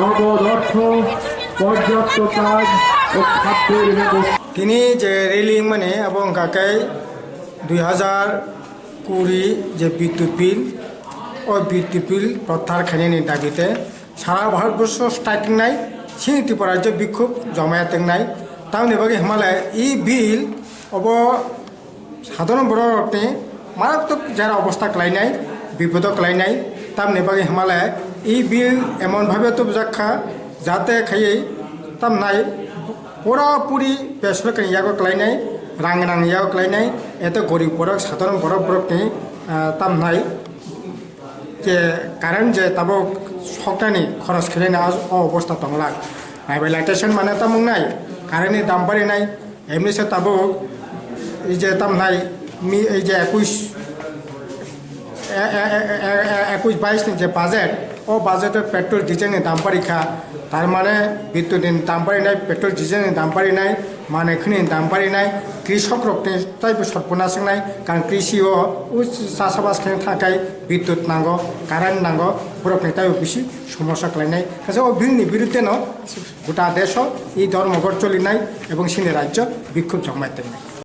নগদ অর্থ, পর্যাপ্ত কাজ ও খাদ্যের ব্যবস্থা। তিনি যে রেলিং মানে এবং কাকাই 2020 যে বিদ্যুৎ বিল ওই বিদ্যুৎ বিল প্রত্যাহারখানি দাবিতে সারা ভারতবর্ষ স্ট্রাইকিং নাই সিং ত্রিপুরা রাজ্য বিক্ষোভ জমায়েতেং নাই তাহলে এবার হিমালয় এই বিল অব সাধারণ বড়নি মারাত্মক যারা অবস্থা ক্লাইনাই বিপদ ক্লাইনাই তাম নেবাগে হিমালয় এই বিল এমনভাবে তো যাক্ষা যাতে খাইয়ে তাম নাই পুরাপুরি বেসরকারি ইয়াগো ক্লাইনাই রাং রাং ইয়াগো ক্লাইনাই এত গরিব বড় সাধারণ বড়নি তাম নাই যে কারেন্ট যে তাবো সকানি খরচ খেলে না অবস্থা তংলা নাইবেলাইটেশন মানে তামুক নাই কারেন্টনি দাম বাড়ি নাই এমনিসে তাবো এই যে তাম নাই এই যে 21-22 যে বাজেট ও বাজেটের পেট্রোল ডিজেলের দাম বাড়ি খা তার মানে বিদ্যুতের দাম বাড়ি নাই পেট্রোল ডিজেলের দাম বাড়ি নাই মানে এখানে দাম বাড়ি নাই কৃষক রক্তে তাইবো সর্বনাশ নাই কারণ কৃষি ও চাষাবাস খেয়ে থাকায় বিদ্যুৎ নাঙ্গো কারেন্ট নাঙ্গো বরফনি তাইবো বেশি সমস্যা খাইনাই কাছে ও বিলনি বিরুদ্ধে গোটা দেশ এই ধর্মঘট চলি নাই এবং সিনে রাজ্য বিক্ষোভ জমাইতে নাই।